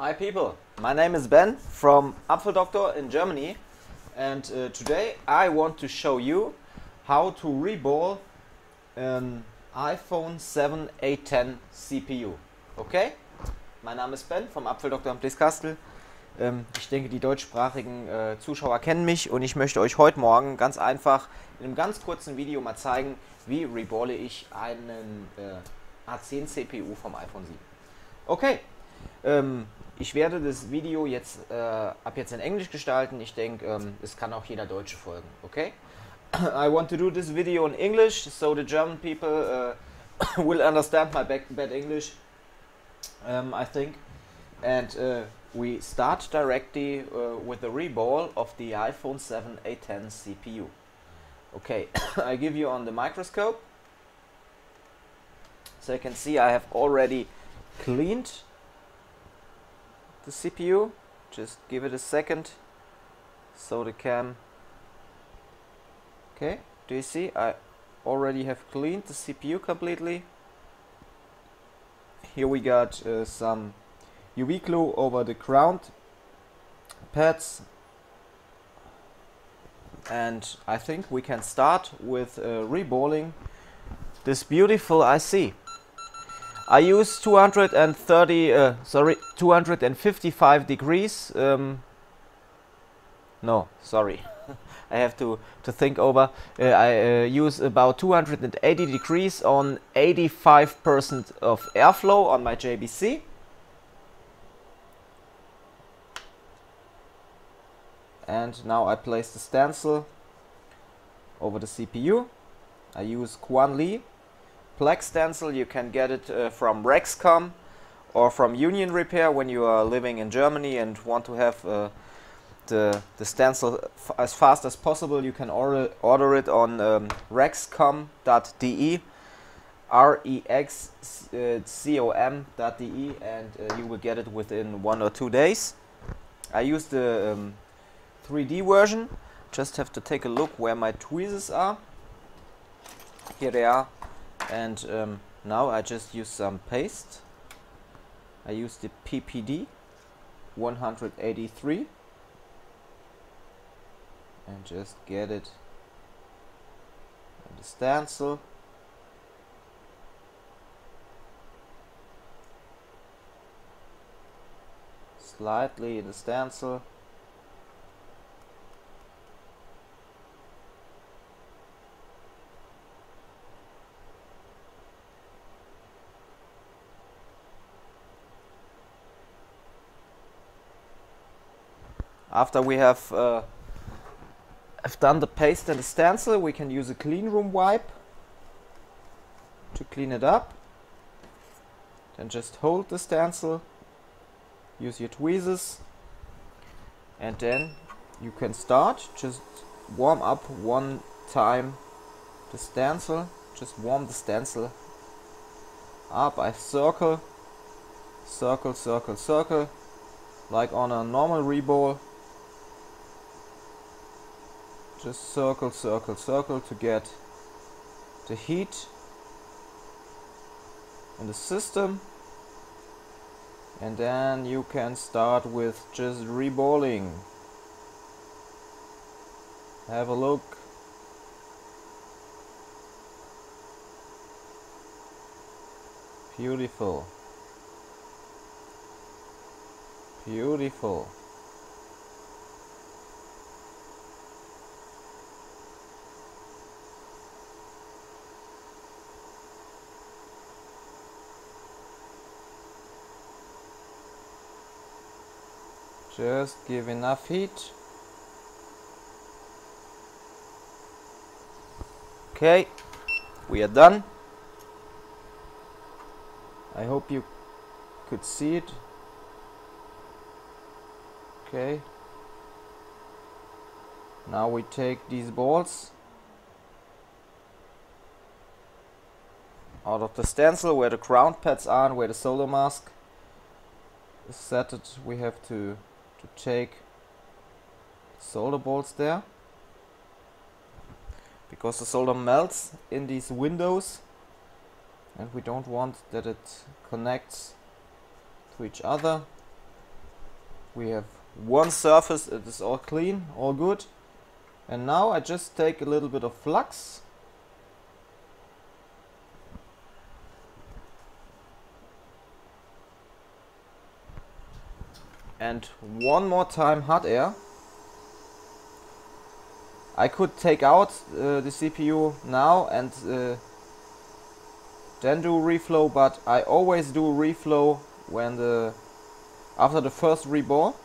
Hi people, my name is Ben from Apfeldoktor in Germany, and today I want to show you how to reball an iPhone 7 A10 CPU. Okay? Mein Name ist Ben vom Apfeldoktor am Blieskastel. Ich denke, die deutschsprachigen Zuschauer kennen mich und ich möchte euch heute Morgen ganz einfach in einem ganz kurzen Video mal zeigen, wie reballe ich einen A10 CPU vom iPhone 7. Okay, ich werde das Video jetzt ab jetzt in Englisch gestalten. Ich denke, es kann auch jeder Deutsche folgen. Okay? I want to do this video in English, so the German people will understand my bad English, I think. And we start directly with the reball of the iPhone 7 A10 CPU. Okay, I give you on the microscope. So you can see I have already cleaned the CPU. Just give it a second so the cam. Okay, do you see I already have cleaned the CPU completely. Here we got some UV glue over the ground pads, and I think we can start with reballing this beautiful IC. I use 255 degrees. No, sorry. I have to think over. I use about 280 degrees on 85% of airflow on my JBC. And now I place the stencil over the CPU. I use Quan Li black stencil. You can get it from Rexcom or from Union Repair when you are living in Germany and want to have the stencil as fast as possible. You can order it on rexcom.de, rexcom.de, and you will get it within 1 or 2 days. I use the 3D version. Just have to take a look where my tweezers are. Here they are. And now I just use some paste. I use the PPD 183 and just get it in the stencil. Slightly in the stencil. After we have done the paste and the stencil, we can use a clean room wipe to clean it up. Then just hold the stencil, use your tweezers, and then you can start. Just warm up one time the stencil. Just warm the stencil up. I circle, circle, circle, circle, like on a normal reball. Just circle, circle, circle to get the heat in the system, and then you can start with just reballing. Have a look. Beautiful. Beautiful. Just give enough heat. Okay, we are done. I hope you could see it. Okay. Now we take these balls out of the stencil where the ground pads are and where the solder mask is set. We have to take solder balls there, because the solder melts in these windows and we don't want that it connects to each other. We have one surface, it is all clean, all good. And now I just take a little bit of flux and one more time hot air. I could take out the CPU now and then do reflow, but I always do reflow when after the first reball.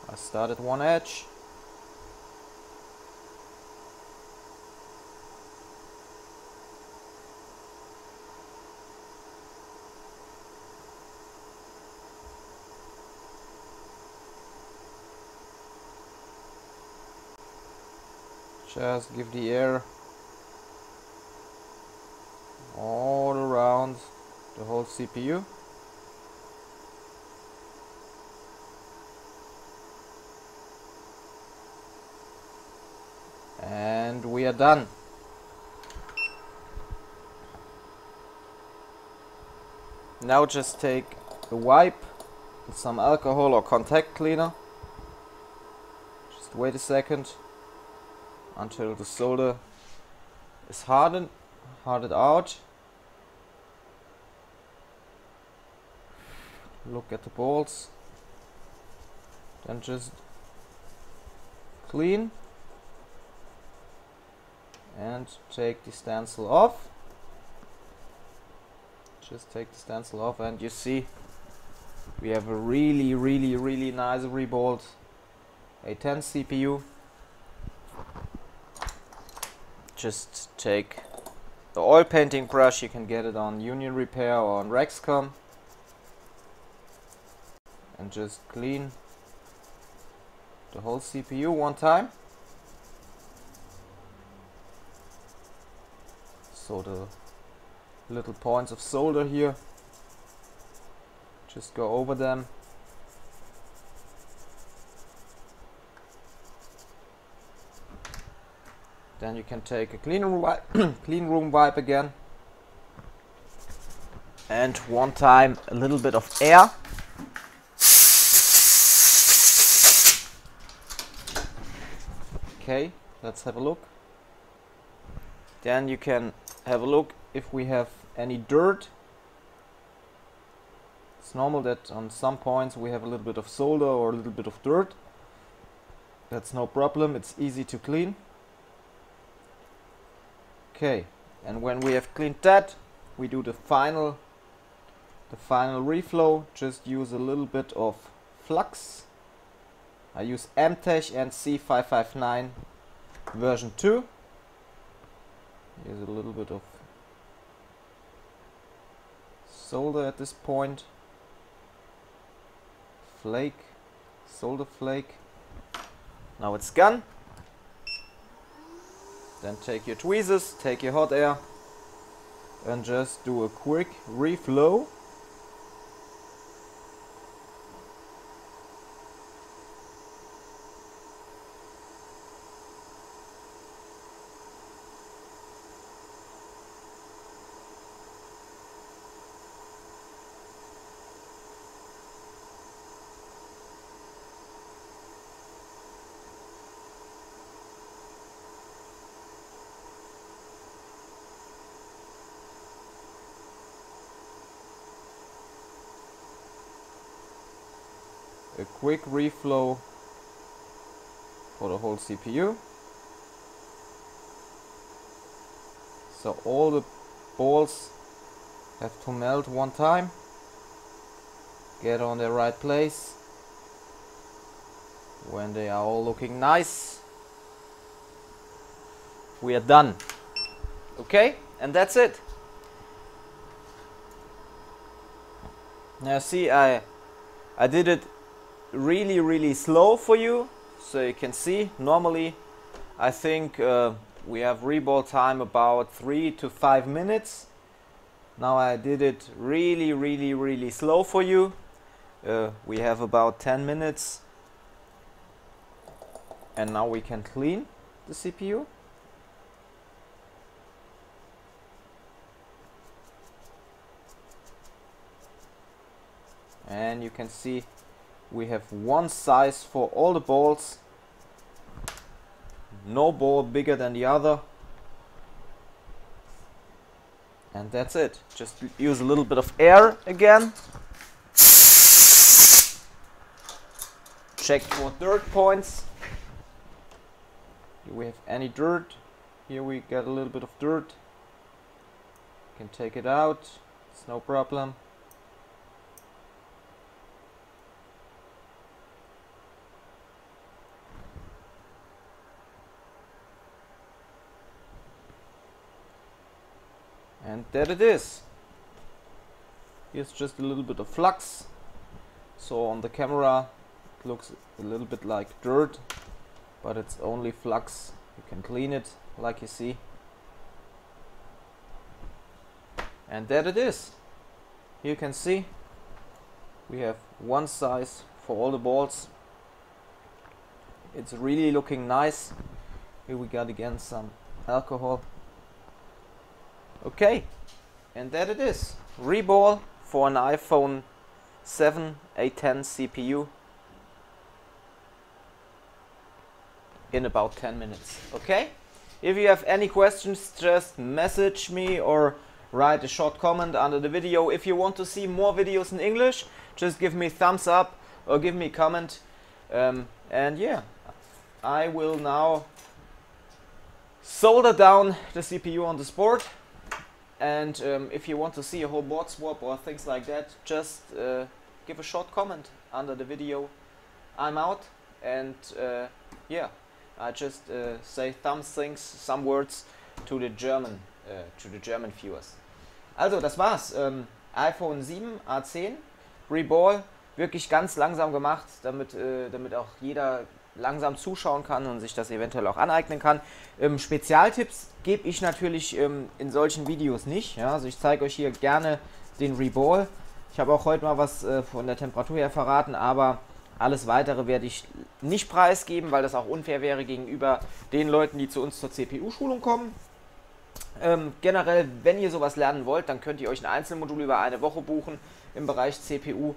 I start at one edge. Just give the air all around the whole CPU. And we are done. Now just take a wipe with some alcohol or contact cleaner. Just wait a second until the solder is hardened out. Look at the balls. Then just clean and take the stencil off. Just take the stencil off and you see we have a really nice reballed A10 CPU. Just take the oil painting brush, you can get it on Union Repair or on Rexcom, and just clean the whole CPU one time. So the little points of solder here, just go over them. Then you can take a clean room wipe again, and one time a little bit of air. Okay, let's have a look. Then you can have a look if we have any dirt. It's normal that on some points we have a little bit of solder or a little bit of dirt. That's no problem, it's easy to clean. Okay, and when we have cleaned that, we do the final reflow. Just use a little bit of flux. I use MTech and C559 version 2. Here's a little bit of solder at this point. Flake, solder flake. Now it's gone. Then take your tweezers, take your hot air, and just do a quick reflow. A quick reflow for the whole CPU. So all the balls have to melt one time, get on their right place. When they are all looking nice, we are done. Okay, and that's it. Now see, I did it really slow for you, so you can see normally I think we have reball time about 3 to 5 minutes. Now I did it really slow for you. We have about 10 minutes, and now we can clean the CPU. and you can see we have one size for all the balls, no ball bigger than the other, and that's it. Just use a little bit of air again, check for dirt points. Do we have any dirt? Here we got a little bit of dirt. Can take it out, it's no problem. And there it is. Here's just a little bit of flux. So on the camera it looks a little bit like dirt, but it's only flux. You can clean it like you see. And there it is. You can see we have one size for all the balls. It's really looking nice. Here we got again some alcohol. Okay, and there it is. Reball for an iPhone 7 A10 CPU in about 10 minutes. Okay? If you have any questions, just message me or write a short comment under the video. If you want to see more videos in English, just give me a thumbs up or give me a comment. And yeah, I will now solder down the CPU on this board. And if you want to see a whole board swap or things like that, just give a short comment under the video. I'm out, and yeah, I just say some words to the German viewers. Also, das war's. iPhone 7 A10 Reball, wirklich ganz langsam gemacht, damit auch jeder langsam zuschauen kann und sich das eventuell auch aneignen kann. Spezialtipps gebe ich natürlich in solchen Videos nicht. Ja? Also ich zeige euch hier gerne den Reball. Ich habe auch heute mal was von der Temperatur her verraten, aber alles weitere werde ich nicht preisgeben, weil das auch unfair wäre gegenüber den Leuten, die zu uns zur CPU-Schulung kommen. Generell, wenn ihr sowas lernen wollt, dann könnt ihr euch ein Einzelmodul über eine Woche buchen im Bereich CPU.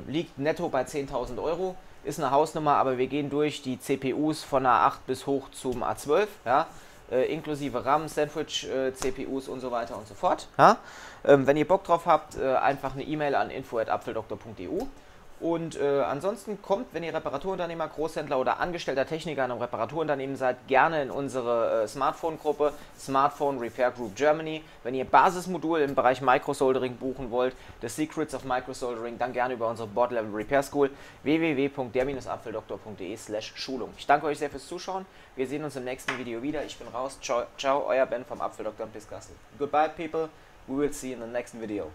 Liegt netto bei 10.000 Euro. Ist eine Hausnummer, aber wir gehen durch die CPUs von A8 bis hoch zum A12, ja, inklusive RAM, Sandwich, CPUs und so weiter und so fort. Ja. Wenn ihr Bock drauf habt, einfach eine E-Mail an info@apfeldoktor.eu. Und ansonsten kommt, wenn ihr Reparaturunternehmer, Großhändler oder angestellter Techniker in einem Reparaturunternehmen seid, gerne in unsere Smartphone-Gruppe, Smartphone Repair Group Germany. Wenn ihr Basismodul im Bereich Microsoldering buchen wollt, The Secrets of Microsoldering, dann gerne über unsere Board Level Repair School, www.der-apfeldoktor.de/Schulung. Ich danke euch sehr fürs Zuschauen. Wir sehen uns im nächsten Video wieder. Ich bin raus. Ciao, ciao, euer Ben vom Apfeldoktor und bis Goodbye, people. We will see you in the next video.